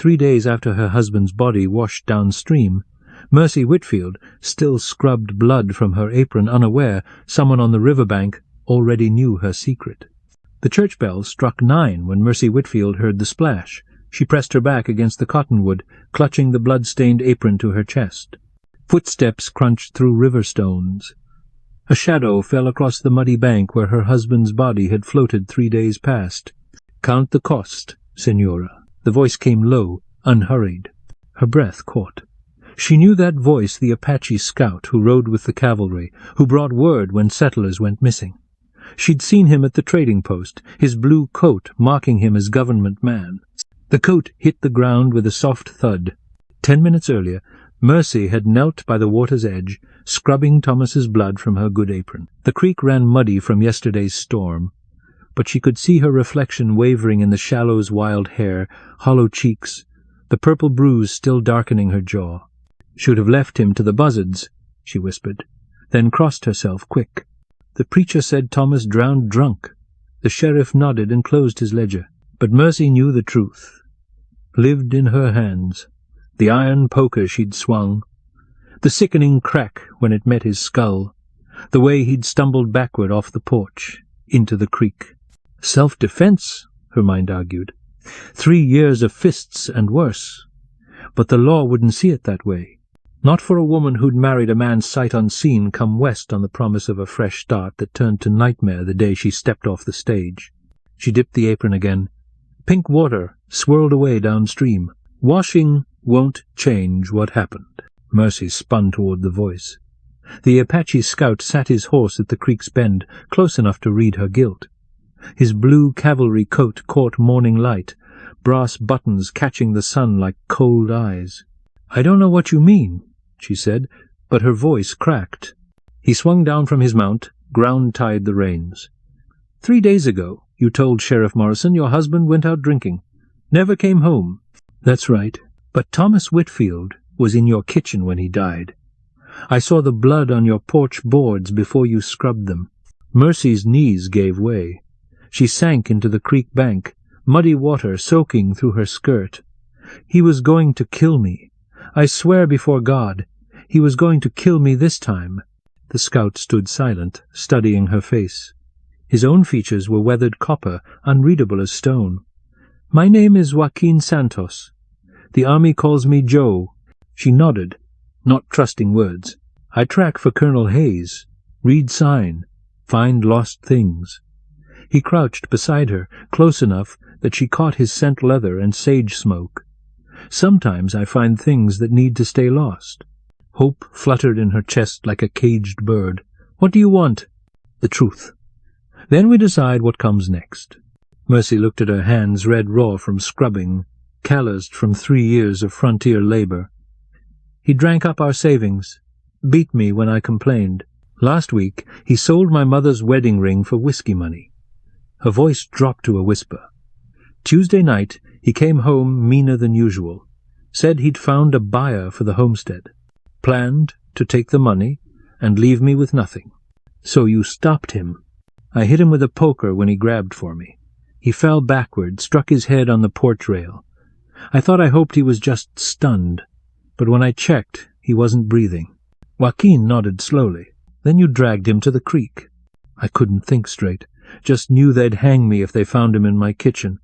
3 days after her husband's body washed downstream, Mercy Whitfield still scrubbed blood from her apron, unaware someone on the riverbank already knew her secret. The church bell struck 9 when Mercy Whitfield heard the splash. She pressed her back against the cottonwood, clutching the blood-stained apron to her chest. Footsteps crunched through river stones. A shadow fell across the muddy bank where her husband's body had floated 3 days past. "Count the cost, Senora." The voice came low, unhurried. Her breath caught. She knew that voice, the Apache scout who rode with the cavalry, who brought word when settlers went missing. She'd seen him at the trading post, his blue coat mocking him as government man. The coat hit the ground with a soft thud. 10 minutes earlier, Mercy had knelt by the water's edge, scrubbing Thomas's blood from her good apron. The creek ran muddy from yesterday's storm, but she could see her reflection wavering in the shallow's wild hair, hollow cheeks, the purple bruise still darkening her jaw. "Should have left him to the buzzards," she whispered, then crossed herself quick. "The preacher said Thomas drowned drunk." The sheriff nodded and closed his ledger. But Mercy knew the truth. Lived in her hands. The iron poker she'd swung. The sickening crack when it met his skull. The way he'd stumbled backward off the porch, into the creek. Self-defense, her mind argued. 3 years of fists and worse. But the law wouldn't see it that way. Not for a woman who'd married a man sight unseen come west on the promise of a fresh start that turned to nightmare the day she stepped off the stage. She dipped the apron again. Pink water swirled away downstream. Washing won't change what happened. Mercy spun toward the voice. The Apache scout sat his horse at the creek's bend, close enough to read her guilt. His blue cavalry coat caught morning light, brass buttons catching the sun like cold eyes. "I don't know what you mean," she said, but her voice cracked. He swung down from his mount, ground-tied the reins. 3 days ago, you told Sheriff Morrison your husband went out drinking. Never came home." "That's right. But Thomas Whitfield was in your kitchen when he died. I saw the blood on your porch boards before you scrubbed them." Mercy's knees gave way. She sank into the creek bank, muddy water soaking through her skirt. "He was going to kill me. I swear before God, he was going to kill me this time." The scout stood silent, studying her face. His own features were weathered copper, unreadable as stone. "My name is Joaquin Santos. The army calls me Joe." She nodded, not trusting words. "I track for Colonel Hayes. Read sign. Find lost things." He crouched beside her, close enough that she caught his scent leather and sage smoke. "Sometimes I find things that need to stay lost." Hope fluttered in her chest like a caged bird. "What do you want?" "The truth. Then we decide what comes next." Mercy looked at her hands, red raw from scrubbing, calloused from 3 years of frontier labor. "He drank up our savings, beat me when I complained. Last week he sold my mother's wedding ring for whiskey money." Her voice dropped to a whisper. "Tuesday night he came home meaner than usual. Said he'd found a buyer for the homestead. Planned to take the money and leave me with nothing. So you stopped him." "I hit him with a poker when he grabbed for me. He fell backward, struck his head on the porch rail. I thought I hoped he was just stunned, but when I checked, he wasn't breathing." Joaquin nodded slowly. "Then you dragged him to the creek." "I couldn't think straight. Just knew they'd hang me if they found him in my kitchen."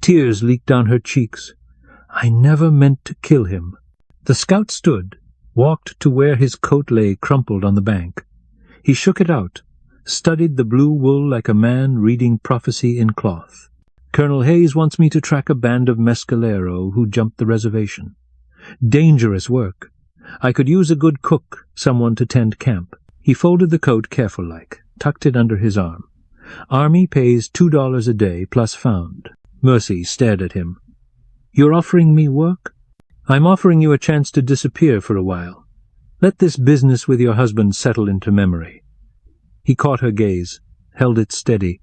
Tears leaked down her cheeks. "I never meant to kill him." The scout stood, walked to where his coat lay crumpled on the bank. He shook it out, studied the blue wool like a man reading prophecy in cloth. "Colonel Hayes wants me to track a band of mescalero who jumped the reservation. Dangerous work. I could use a good cook, someone to tend camp." He folded the coat careful-like, tucked it under his arm. "Army pays $2 a day plus found." Mercy stared at him. "You're offering me work?" "I'm offering you a chance to disappear for a while. Let this business with your husband settle into memory." He caught her gaze, held it steady.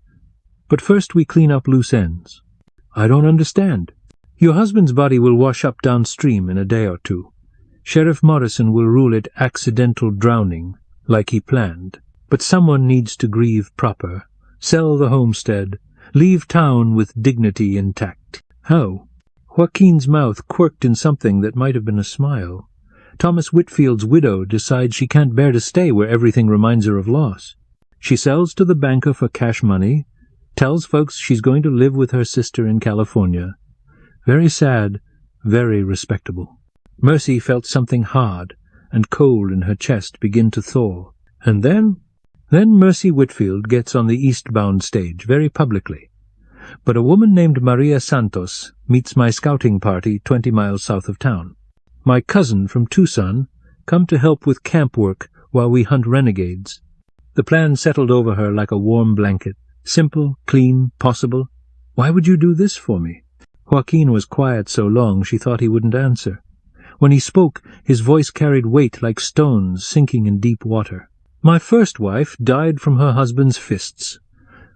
"But first we clean up loose ends." "I don't understand." "Your husband's body will wash up downstream in a day or 2. Sheriff Morrison will rule it accidental drowning, like he planned. But someone needs to grieve proper, sell the homestead, leave town with dignity intact." "How?" Joaquin's mouth quirked in something that might have been a smile. Thomas Whitfield's widow decides she can't bear to stay where everything reminds her of loss. She sells to the banker for cash money, tells folks she's going to live with her sister in California. Very sad, very respectable. Mercy felt something hard and cold in her chest begin to thaw. And then Mercy Whitfield gets on the eastbound stage, very publicly. But a woman named Maria Santos meets my scouting party 20 miles south of town. My cousin from Tucson come to help with camp work while we hunt renegades. The plan settled over her like a warm blanket. Simple, clean, possible. Why would you do this for me? Joaquin was quiet so long she thought he wouldn't answer. When he spoke, his voice carried weight like stones sinking in deep water. My first wife died from her husband's fists.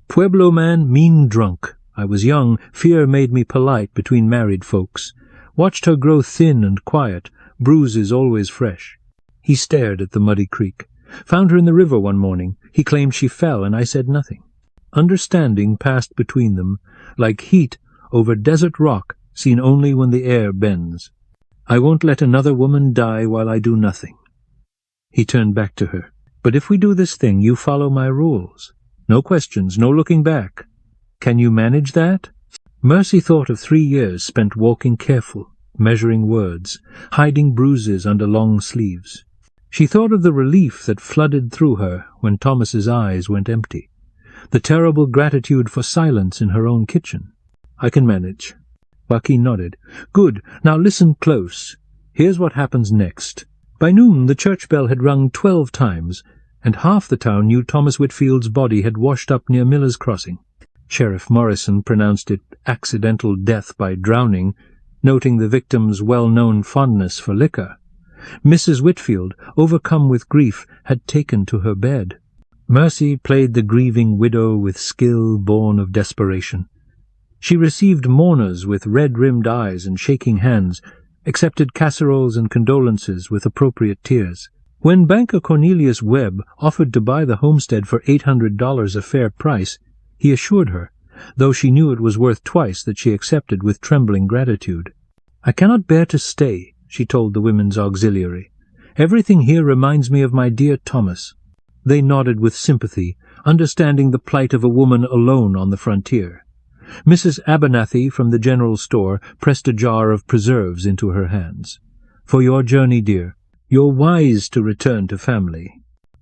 Pueblo man, mean drunk. I was young, fear made me polite between married folks. Watched her grow thin and quiet, bruises always fresh. He stared at the muddy creek. Found her in the river one morning. He claimed she fell, and I said nothing. Understanding passed between them, like heat over desert rock seen only when the air bends. I won't let another woman die while I do nothing. He turned back to her. But if we do this thing, you follow my rules. No questions, no looking back. Can you manage that? Mercy thought of 3 years spent walking careful, measuring words, hiding bruises under long sleeves. She thought of the relief that flooded through her when Thomas's eyes went empty, the terrible gratitude for silence in her own kitchen. I can manage. Joaquin nodded. Good. Now listen close. Here's what happens next. By noon the church bell had rung 12 times, and half the town knew Thomas Whitfield's body had washed up near Miller's Crossing. Sheriff Morrison pronounced it accidental death by drowning, noting the victim's well-known fondness for liquor. Mrs. Whitfield, overcome with grief, had taken to her bed. Mercy played the grieving widow with skill born of desperation. She received mourners with red-rimmed eyes and shaking hands, accepted casseroles and condolences with appropriate tears. When banker Cornelius Webb offered to buy the homestead for $800 a fair price, he assured her, though she knew it was worth twice that she accepted with trembling gratitude. I cannot bear to stay, she told the women's auxiliary. Everything here reminds me of my dear Thomas. They nodded with sympathy, understanding the plight of a woman alone on the frontier. Mrs. Abernathy from the general store pressed a jar of preserves into her hands. For your journey, dear. You're wise to return to family.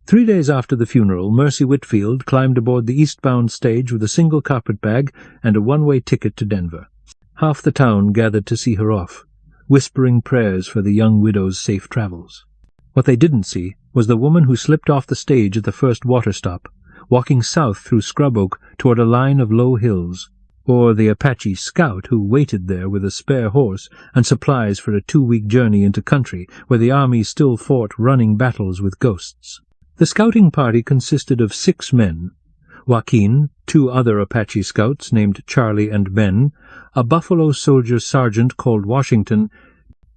3 days after the funeral, Mercy Whitfield climbed aboard the eastbound stage with a single carpetbag and a one-way ticket to Denver. Half the town gathered to see her off, whispering prayers for the young widow's safe travels. What they didn't see was the woman who slipped off the stage at the first water stop, walking south through scrub oak toward a line of low hills, or the Apache scout who waited there with a spare horse and supplies for a 2-week journey into country where the army still fought running battles with ghosts. The scouting party consisted of 6 men: Joaquin, 2 other Apache scouts named Charlie and Ben, a Buffalo Soldier sergeant called Washington,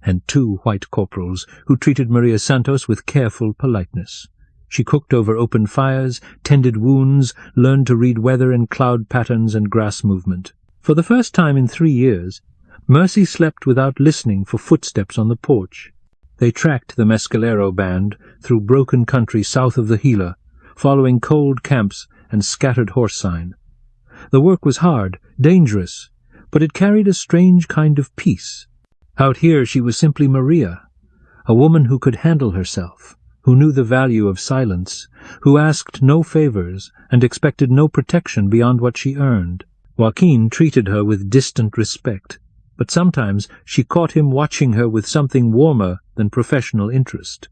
and 2 white corporals who treated Maria Santos with careful politeness. She cooked over open fires, tended wounds, learned to read weather and cloud patterns and grass movement. For the first time in 3 years, Mercy slept without listening for footsteps on the porch. They tracked the Mescalero band through broken country south of the Gila, following cold camps and scattered horse sign. The work was hard, dangerous, but it carried a strange kind of peace. Out here she was simply Maria, a woman who could handle herself, who knew the value of silence, who asked no favors and expected no protection beyond what she earned. Joaquin treated her with distant respect, but sometimes she caught him watching her with something warmer than professional interest.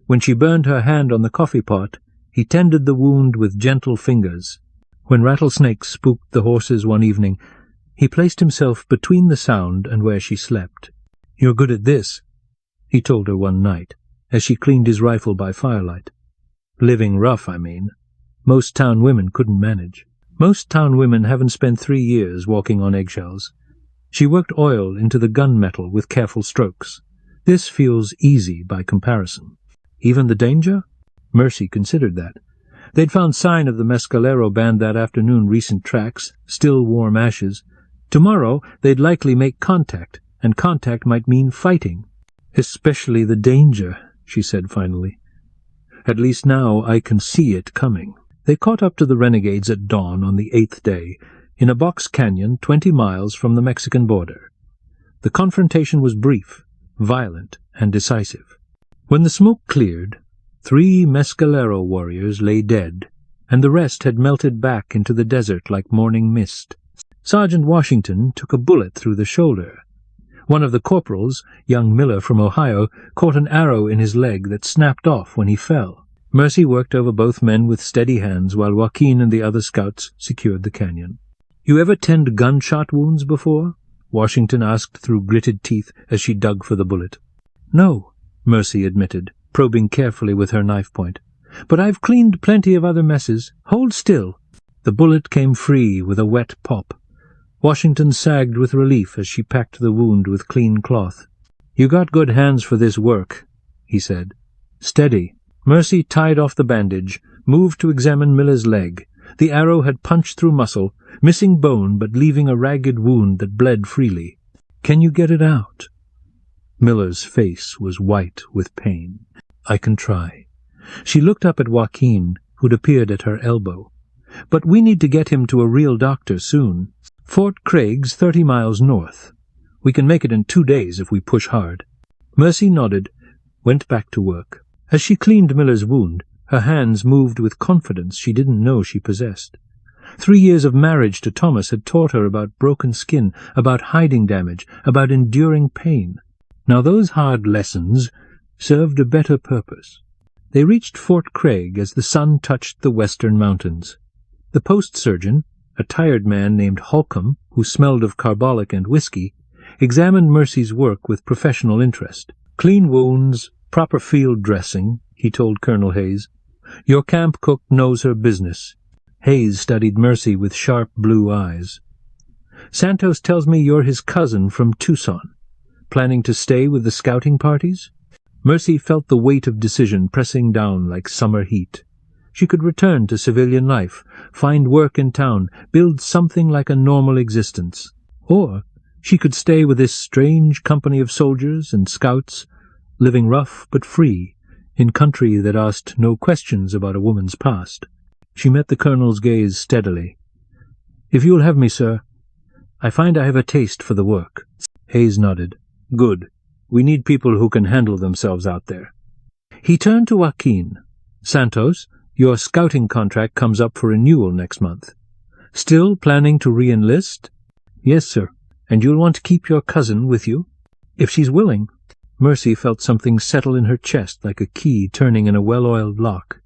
When she burned her hand on the coffee pot, he tended the wound with gentle fingers. When rattlesnakes spooked the horses one evening, he placed himself between the sound and where she slept. "You're good at this," he told her one night, as she cleaned his rifle by firelight. "Living rough, I mean. Most town women couldn't manage. Most town women haven't spent 3 years walking on eggshells. She worked oil into the gunmetal with careful strokes. This feels easy by comparison. Even the danger?" Mercy considered that. They'd found sign of the Mescalero band that afternoon, recent tracks, still warm ashes. Tomorrow they'd likely make contact, and contact might mean fighting. "Especially the danger," she said finally. "At least now I can see it coming." They caught up to the renegades at dawn on the 8th day, in a box canyon 20 miles from the Mexican border. The confrontation was brief, violent, and decisive. When the smoke cleared, 3 Mescalero warriors lay dead, and the rest had melted back into the desert like morning mist. Sergeant Washington took a bullet through the shoulder. One of the corporals, young Miller from Ohio, caught an arrow in his leg that snapped off when he fell. Mercy worked over both men with steady hands while Joaquin and the other scouts secured the canyon. "You ever tend gunshot wounds before?" Washington asked through gritted teeth as she dug for the bullet. "No," Mercy admitted, probing carefully with her knife point. "But I've cleaned plenty of other messes. Hold still." The bullet came free with a wet pop. Washington sagged with relief as she packed the wound with clean cloth. "You got good hands for this work," he said. "Steady." Mercy tied off the bandage, moved to examine Miller's leg. The arrow had punched through muscle, missing bone but leaving a ragged wound that bled freely. "Can you get it out?" Miller's face was white with pain. "I can try." She looked up at Joaquin, who'd appeared at her elbow. "But we need to get him to a real doctor soon. Fort Craig's 30 miles north. We can make it in 2 days if we push hard." Mercy nodded, went back to work. As she cleaned Miller's wound, her hands moved with confidence she didn't know she possessed. 3 years of marriage to Thomas had taught her about broken skin, about hiding damage, about enduring pain. Now those hard lessons served a better purpose. They reached Fort Craig as the sun touched the western mountains. The post surgeon, a tired man named Holcomb, who smelled of carbolic and whiskey, examined Mercy's work with professional interest. "Clean wounds, proper field dressing," he told Colonel Hayes. "Your camp cook knows her business." Hayes studied Mercy with sharp blue eyes. "Santos tells me you're his cousin from Tucson. Planning to stay with the scouting parties?" Mercy felt the weight of decision pressing down like summer heat. She could return to civilian life, find work in town, build something like a normal existence. Or she could stay with this strange company of soldiers and scouts, living rough but free, in country that asked no questions about a woman's past. She met the colonel's gaze steadily. "If you'll have me, sir. I find I have a taste for the work." Hayes nodded. "Good. We need people who can handle themselves out there." He turned to Joaquin. "Santos, your scouting contract comes up for renewal next month. Still planning to re-enlist?" "Yes, sir. And you'll want to keep your cousin with you?" "If she's willing." Mercy felt something settle in her chest like a key turning in a well-oiled lock.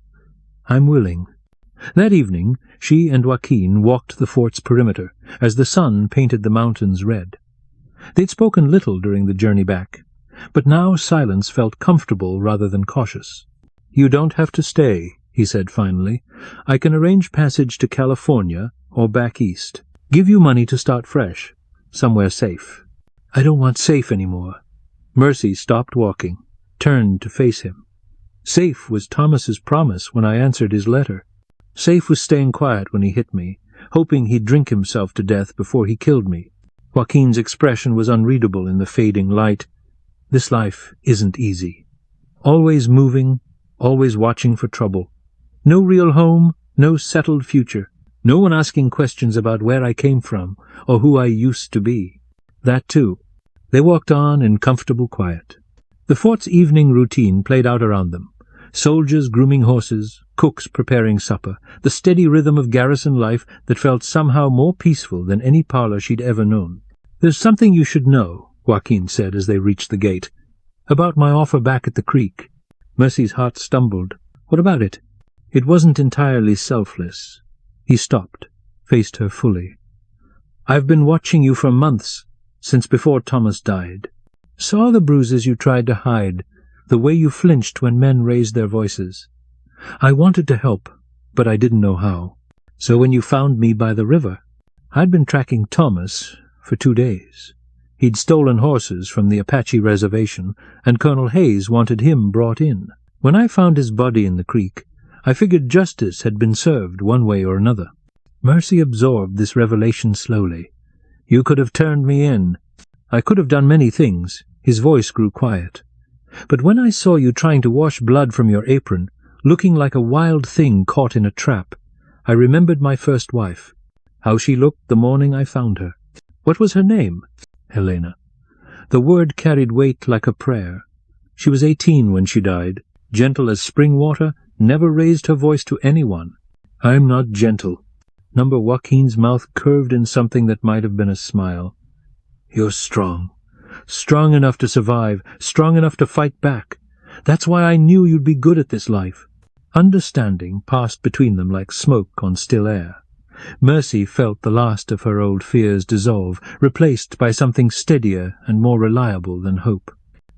"I'm willing." That evening she and Joaquin walked the fort's perimeter as the sun painted the mountains red. They'd spoken little during the journey back, but now silence felt comfortable rather than cautious. "You don't have to stay," he said finally. "I can arrange passage to California or back east. Give you money to start fresh, somewhere safe." "I don't want safe anymore." Mercy stopped walking, turned to face him. "Safe was Thomas's promise when I answered his letter. Safe was staying quiet when he hit me, hoping he'd drink himself to death before he killed me." Joaquin's expression was unreadable in the fading light. "This life isn't easy. Always moving, always watching for trouble. No real home, no settled future. No one asking questions about where I came from or who I used to be." That too. They walked on in comfortable quiet. The fort's evening routine played out around them. Soldiers grooming horses, cooks preparing supper, the steady rhythm of garrison life that felt somehow more peaceful than any parlor she'd ever known. "There's something you should know," Joaquin said as they reached the gate. "About my offer back at the creek." Mercy's heart stumbled. "What about it?" "It wasn't entirely selfless." He stopped, faced her fully. "I've been watching you for months, since before Thomas died. Saw the bruises you tried to hide, the way you flinched when men raised their voices. I wanted to help, but I didn't know how. So when you found me by the river, I'd been tracking Thomas for 2 days. He'd stolen horses from the Apache reservation, and Colonel Hayes wanted him brought in. When I found his body in the creek, I figured justice had been served one way or another." Mercy absorbed this revelation slowly. "You could have turned me in." I could have done many things." His voice grew quiet. "But when I saw you trying to wash blood from your apron, looking like a wild thing caught in a trap, I remembered my first wife, how she looked the morning I found her." "What was her name?" "Helena." The word carried weight like a prayer. "She was 18 when she died, gentle as spring water, never raised her voice to anyone." "I'm not gentle." Number Joaquin's mouth curved in something that might have been a smile. "You're strong. Strong enough to survive, strong enough to fight back. That's why I knew you'd be good at this life." Understanding passed between them like smoke on still air. Mercy felt the last of her old fears dissolve, replaced by something steadier and more reliable than hope.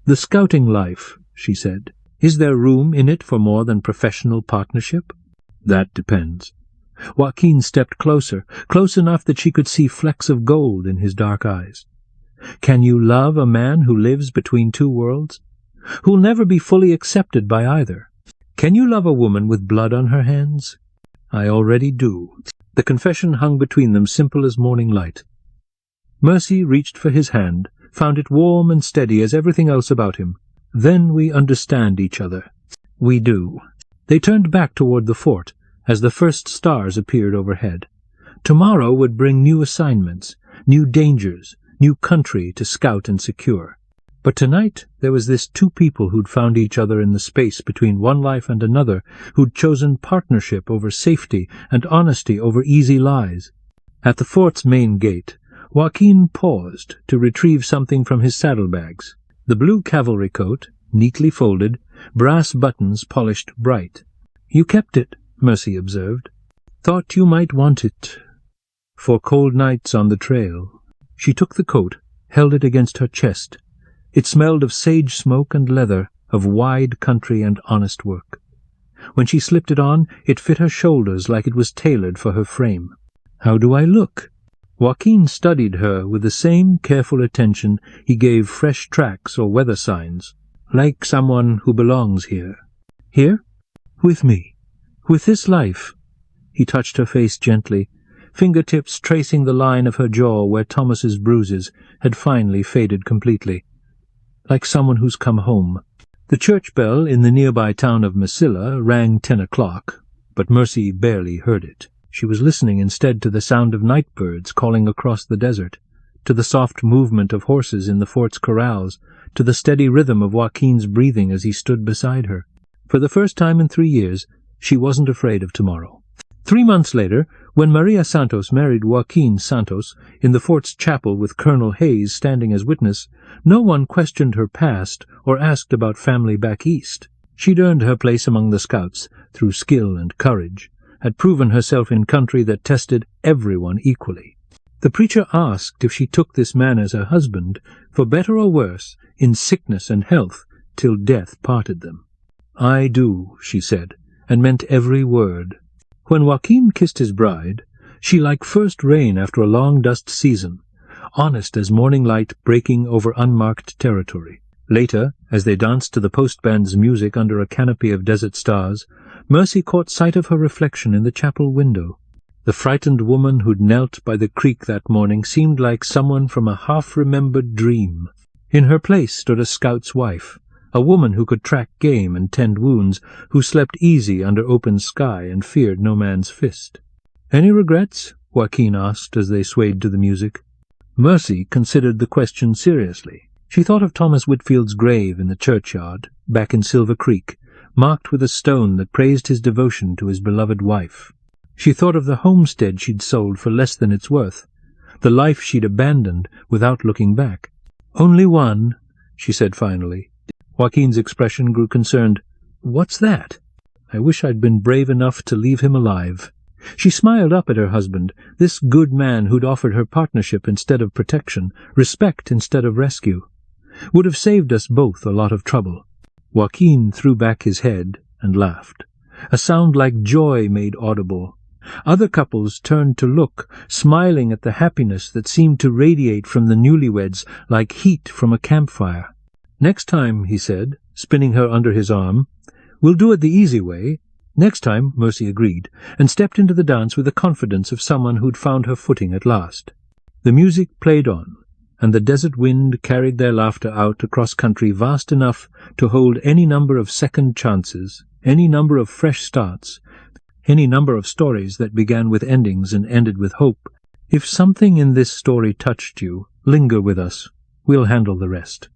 "The scouting life," she said, "is there room in it for more than professional partnership?" "That depends." Joaquin stepped closer, close enough that she could see flecks of gold in his dark eyes. "Can you love a man who lives between two worlds? Who'll never be fully accepted by either? Can you love a woman with blood on her hands?" "I already do." The confession hung between them, simple as morning light. Mercy reached for his hand, found it warm and steady as everything else about him. "Then we understand each other." "We do." They turned back toward the fort as the first stars appeared overhead. Tomorrow would bring new assignments, new dangers, new country to scout and secure. But tonight there was this two people who'd found each other in the space between one life and another, who'd chosen partnership over safety and honesty over easy lies. At the fort's main gate, Joaquin paused to retrieve something from his saddlebags. The blue cavalry coat, neatly folded, brass buttons polished bright. "You kept it," Mercy observed. "Thought you might want it for cold nights on the trail." She took the coat, held it against her chest. It smelled of sage smoke and leather, of wide country and honest work. When she slipped it on, it fit her shoulders like it was tailored for her frame. "How do I look?" Joaquin studied her with the same careful attention he gave fresh tracks or weather signs. "Like someone who belongs here." "Here?" "With me. With this life." He touched her face gently, fingertips tracing the line of her jaw where Thomas's bruises had finally faded completely. "Like someone who's come home." The church bell in the nearby town of Masilla rang 10 o'clock, but Mercy barely heard it. She was listening instead to the sound of night birds calling across the desert, to the soft movement of horses in the fort's corrals, to the steady rhythm of Joaquin's breathing as he stood beside her. For the first time in 3 years, she wasn't afraid of tomorrow. 3 months later, when Maria Santos married Joaquin Santos in the fort's chapel with Colonel Hayes standing as witness, no one questioned her past or asked about family back east. She'd earned her place among the scouts through skill and courage, had proven herself in country that tested everyone equally. The preacher asked if she took this man as her husband, for better or worse, in sickness and health, till death parted them. "I do," she said, and meant every word. When Joaquin kissed his bride, she like first rain after a long dust season, honest as morning light breaking over unmarked territory. Later, as they danced to the postband's music under a canopy of desert stars, Mercy caught sight of her reflection in the chapel window. The frightened woman who'd knelt by the creek that morning seemed like someone from a half-remembered dream. In her place stood a scout's wife, a woman who could track game and tend wounds, who slept easy under open sky and feared no man's fist. "Any regrets?" Joaquin asked as they swayed to the music. Mercy considered the question seriously. She thought of Thomas Whitfield's grave in the churchyard, back in Silver Creek, marked with a stone that praised his devotion to his beloved wife. She thought of the homestead she'd sold for less than its worth, the life she'd abandoned without looking back. "Only one," she said finally. Joaquin's expression grew concerned. "What's that?" "I wish I'd been brave enough to leave him alive." She smiled up at her husband, this good man who'd offered her partnership instead of protection, respect instead of rescue. Would have saved us both a lot of trouble. Joaquin threw back his head and laughed. A sound like joy made audible. Other couples turned to look, smiling at the happiness that seemed to radiate from the newlyweds like heat from a campfire. "Next time," he said, spinning her under his arm, "we'll do it the easy way." "Next time," Mercy agreed, and stepped into the dance with the confidence of someone who'd found her footing at last. The music played on. and the desert wind carried their laughter out across country vast enough to hold any number of second chances, any number of fresh starts, any number of stories that began with endings and ended with hope. If something in this story touched you, linger with us. We'll handle the rest.